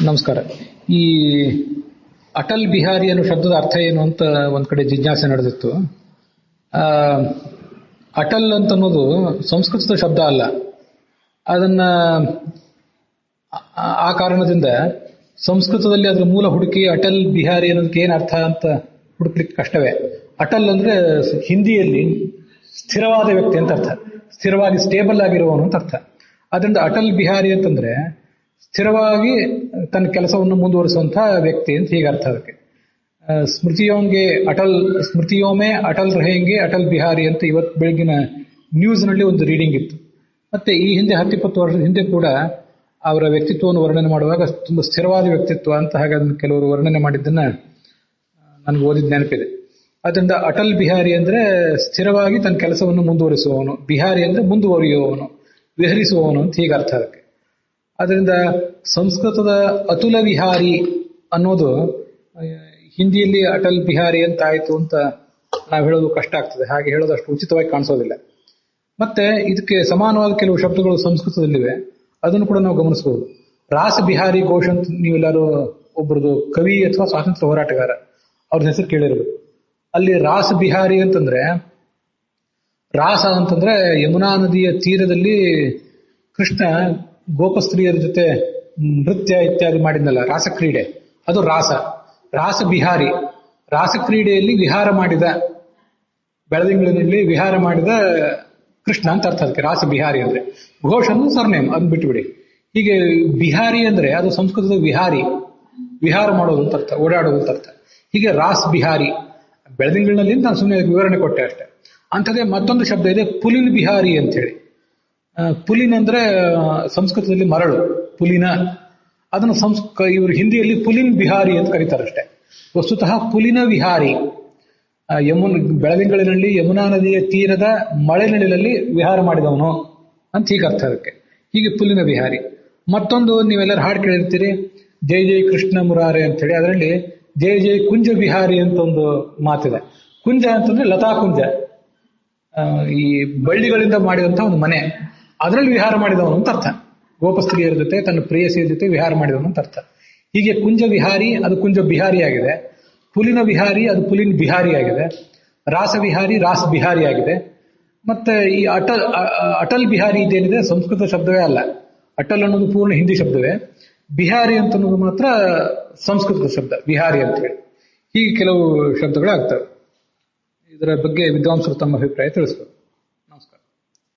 ನಮಸ್ಕಾರ. ಈ ಅಟಲ್ ಬಿಹಾರಿ ಅನ್ನೋ ಶಬ್ದದ ಅರ್ಥ ಏನು ಅಂತ ಒಂದ್ ಕಡೆ ಜಿಜ್ಞಾಸೆ ನಡೆದಿತ್ತು. ಅಟಲ್ ಅಂತ ಅನ್ನೋದು ಸಂಸ್ಕೃತದ ಶಬ್ದ ಅಲ್ಲ. ಅದನ್ನ ಆ ಕಾರಣದಿಂದ ಸಂಸ್ಕೃತದಲ್ಲಿ ಅದ್ರ ಮೂಲ ಹುಡುಕಿ ಅಟಲ್ ಬಿಹಾರಿ ಅನ್ನೋದಕ್ಕೆ ಏನ್ ಅರ್ಥ ಅಂತ ಹುಡುಕ್ಲಿಕ್ಕೆ ಕಷ್ಟವೇ. ಅಟಲ್ ಅಂದ್ರೆ ಹಿಂದಿಯಲ್ಲಿ ಸ್ಥಿರವಾದ ವ್ಯಕ್ತಿ ಅಂತ ಅರ್ಥ, ಸ್ಥಿರವಾಗಿ ಸ್ಟೇಬಲ್ ಆಗಿರುವವನು ಅಂತ ಅರ್ಥ. ಅದರಿಂದ ಅಟಲ್ ಬಿಹಾರಿ ಅಂತಂದ್ರೆ ಸ್ಥಿರವಾಗಿ ತನ್ನ ಕೆಲಸವನ್ನು ಮುಂದುವರಿಸುವಂತಹ ವ್ಯಕ್ತಿ ಅಂತ ಹೀಗೆ ಅರ್ಥ. ಅದಕ್ಕೆ ಸ್ಮೃತಿಯೋಮೆ ಅಟಲ್ ರಹೇಂಗೆ ಅಟಲ್ ಬಿಹಾರಿ ಅಂತ ಇವತ್ತು ಬೆಳಗಿನ ನ್ಯೂಸ್ ನಲ್ಲಿ ಒಂದು ರೀಡಿಂಗ್ ಇತ್ತು. ಮತ್ತೆ ಈ ಹಿಂದೆ 10-20 ವರ್ಷದ ಹಿಂದೆ ಕೂಡ ಅವರ ವ್ಯಕ್ತಿತ್ವವನ್ನು ವರ್ಣನೆ ಮಾಡುವಾಗ ತುಂಬಾ ಸ್ಥಿರವಾದ ವ್ಯಕ್ತಿತ್ವ ಅಂತ ಹಾಗೆ ಅದನ್ನು ಕೆಲವರು ವರ್ಣನೆ ಮಾಡಿದ್ದನ್ನ ನನಗೆ ಓದಿದ ನೆನಪಿದೆ. ಅದರಿಂದ ಅಟಲ್ ಬಿಹಾರಿ ಅಂದ್ರೆ ಸ್ಥಿರವಾಗಿ ತನ್ನ ಕೆಲಸವನ್ನು ಮುಂದುವರಿಸುವವನು, ಬಿಹಾರಿ ಅಂದ್ರೆ ಮುಂದುವರಿಯುವವನು, ವಿಹರಿಸುವವನು ಅಂತ ಹೀಗೆ ಅರ್ಥ ಅದಕ್ಕೆ. ಅದರಿಂದ ಸಂಸ್ಕೃತದ ಅತುಲ ವಿಹಾರಿ ಅನ್ನೋದು ಹಿಂದಿಯಲ್ಲಿ ಅಟಲ್ ಬಿಹಾರಿ ಅಂತ ಆಯ್ತು ಅಂತ ನಾವು ಹೇಳೋದು ಕಷ್ಟ ಆಗ್ತದೆ. ಹಾಗೆ ಹೇಳೋದು ಅಷ್ಟು ಉಚಿತವಾಗಿ ಕಾಣಿಸೋದಿಲ್ಲ. ಮತ್ತೆ ಇದಕ್ಕೆ ಸಮಾನವಾದ ಕೆಲವು ಶಬ್ದಗಳು ಸಂಸ್ಕೃತದಲ್ಲಿವೆ, ಅದನ್ನು ಕೂಡ ನಾವು ಗಮನಿಸಬಹುದು. ರಾಸ ಬಿಹಾರಿ ಘೋಷ್ ಅಂತ ನೀವೆಲ್ಲರೂ ಒಬ್ಬರದು ಕವಿ ಅಥವಾ ಸ್ವಾತಂತ್ರ್ಯ ಹೋರಾಟಗಾರ, ಅವ್ರ ಹೆಸರು ಕೇಳಿರ್ಬೇಕು. ಅಲ್ಲಿ ರಾಸ ಬಿಹಾರಿ ಅಂತಂದ್ರೆ, ರಾಸ ಅಂತಂದ್ರೆ ಯಮುನಾ ನದಿಯ ತೀರದಲ್ಲಿ ಕೃಷ್ಣ ಗೋಪಸ್ತ್ರೀಯರ ಜೊತೆ ನೃತ್ಯ ಇತ್ಯಾದಿ ಮಾಡಿದ್ನಲ್ಲ, ರಾಸಕ್ರೀಡೆ, ಅದು ರಾಸ. ರಾಸ ಬಿಹಾರಿ ರಾಸಕ್ರೀಡೆಯಲ್ಲಿ ವಿಹಾರ ಮಾಡಿದ, ಬೆಳದಿಂಗಳಿನಲ್ಲಿ ವಿಹಾರ ಮಾಡಿದ ಕೃಷ್ಣ ಅಂತ ಅರ್ಥ ಅದಕ್ಕೆ ರಾಸ ಬಿಹಾರಿ ಅಂದ್ರೆ. ಘೋಷ್ ಅನ್ನೋದು ಸರ್ನೇಮ್, ಅದನ್ನ ಬಿಟ್ಟುಬಿಡಿ. ಹೀಗೆ ಬಿಹಾರಿ ಅಂದ್ರೆ ಅದು ಸಂಸ್ಕೃತದ ವಿಹಾರಿ, ವಿಹಾರ ಮಾಡೋದು ಅಂತ ಅರ್ಥ, ಓಡಾಡೋದು ಅಂತ ಅರ್ಥ. ಹೀಗೆ ರಾಸ್ ಬಿಹಾರಿ, ಬೆಳದಿಂಗಳಿನಲ್ಲಿ ನಾನು ಸುಮ್ಮನೆ ವಿವರಣೆ ಕೊಟ್ಟೆ ಅಷ್ಟೇ. ಅಂಥದ್ದೇ ಮತ್ತೊಂದು ಶಬ್ದ ಇದೆ ಪುಲಿನ್ ಬಿಹಾರಿ ಅಂತ ಹೇಳಿ. ಪುಲಿನ್ ಅಂದ್ರೆ ಸಂಸ್ಕೃತದಲ್ಲಿ ಮರಳು, ಪುಲಿನ. ಅದನ್ನು ಇವರು ಹಿಂದಿಯಲ್ಲಿ ಪುಲಿನ್ ಬಿಹಾರಿ ಅಂತ ಕರೀತಾರೆ ಅಷ್ಟೇ. ವಸ್ತುತಃ ಪುಲಿನ ವಿಹಾರಿ, ಬೆಳದಿಂಗಳಿನಲ್ಲಿ ಯಮುನಾ ನದಿಯ ತೀರದ ಮಳೆನೀರಿನಲ್ಲಿ ವಿಹಾರ ಮಾಡಿದವನು ಅಂತ ಹೀಗೆ ಅರ್ಥ ಅದಕ್ಕೆ. ಹೀಗೆ ಪುಲಿನ ವಿಹಾರಿ. ಮತ್ತೊಂದು ನೀವೆಲ್ಲರೂ ಹಾಡು ಕೇಳಿರ್ತೀರಿ, ಜೈ ಜೈ ಕೃಷ್ಣ ಮುರಾರೆ ಅಂತ ಹೇಳಿ. ಅದರಲ್ಲಿ ಜೈ ಜೈ ಕುಂಜ ವಿಹಾರಿ ಅಂತ ಒಂದು ಮಾತಿದೆ. ಕುಂಜ ಅಂತಂದ್ರೆ ಲತಾ ಕುಂಜ, ಈ ಬಳ್ಳಿಗಳಿಂದ ಮಾಡಿದಂತಹ ಒಂದು ಮನೆ, ಅದರಲ್ಲಿ ವಿಹಾರ ಮಾಡಿದವನು ಅಂತ ಅರ್ಥ. ಗೋಪಸ್ತ್ರೀಯರ ಜೊತೆ ತನ್ನ ಪ್ರೇಯಸಿಯ ಜೊತೆ ವಿಹಾರ ಮಾಡಿದವನು ಅಂತ ಅರ್ಥ. ಹೀಗೆ ಕುಂಜ ವಿಹಾರಿ ಅದು ಕುಂಜ ಬಿಹಾರಿ ಆಗಿದೆ, ಪುಲಿನ ವಿಹಾರಿ ಅದು ಪುಲಿನ್ ಬಿಹಾರಿ ಆಗಿದೆ, ರಾಸ ವಿಹಾರಿ ರಾಸ್ ಬಿಹಾರಿ ಆಗಿದೆ. ಮತ್ತೆ ಈ ಅಟಲ್ ಬಿಹಾರಿ ಇದೇನಿದೆ ಸಂಸ್ಕೃತ ಶಬ್ದವೇ ಅಲ್ಲ. ಅಟಲ್ ಅನ್ನೋದು ಪೂರ್ಣ ಹಿಂದಿ ಶಬ್ದವೇ, ಬಿಹಾರಿ ಅಂತ ಅನ್ನೋದು ಮಾತ್ರ ಸಂಸ್ಕೃತದ ಶಬ್ದ, ಬಿಹಾರಿ ಅಂತ ಹೇಳಿ. ಹೀಗೆ ಕೆಲವು ಶಬ್ದಗಳು ಆಗ್ತವೆ. ಇದರ ಬಗ್ಗೆ ವಿದ್ವಾಂಸರು ತಮ್ಮ ಅಭಿಪ್ರಾಯ ತಿಳಿಸ್ಬೇಕು.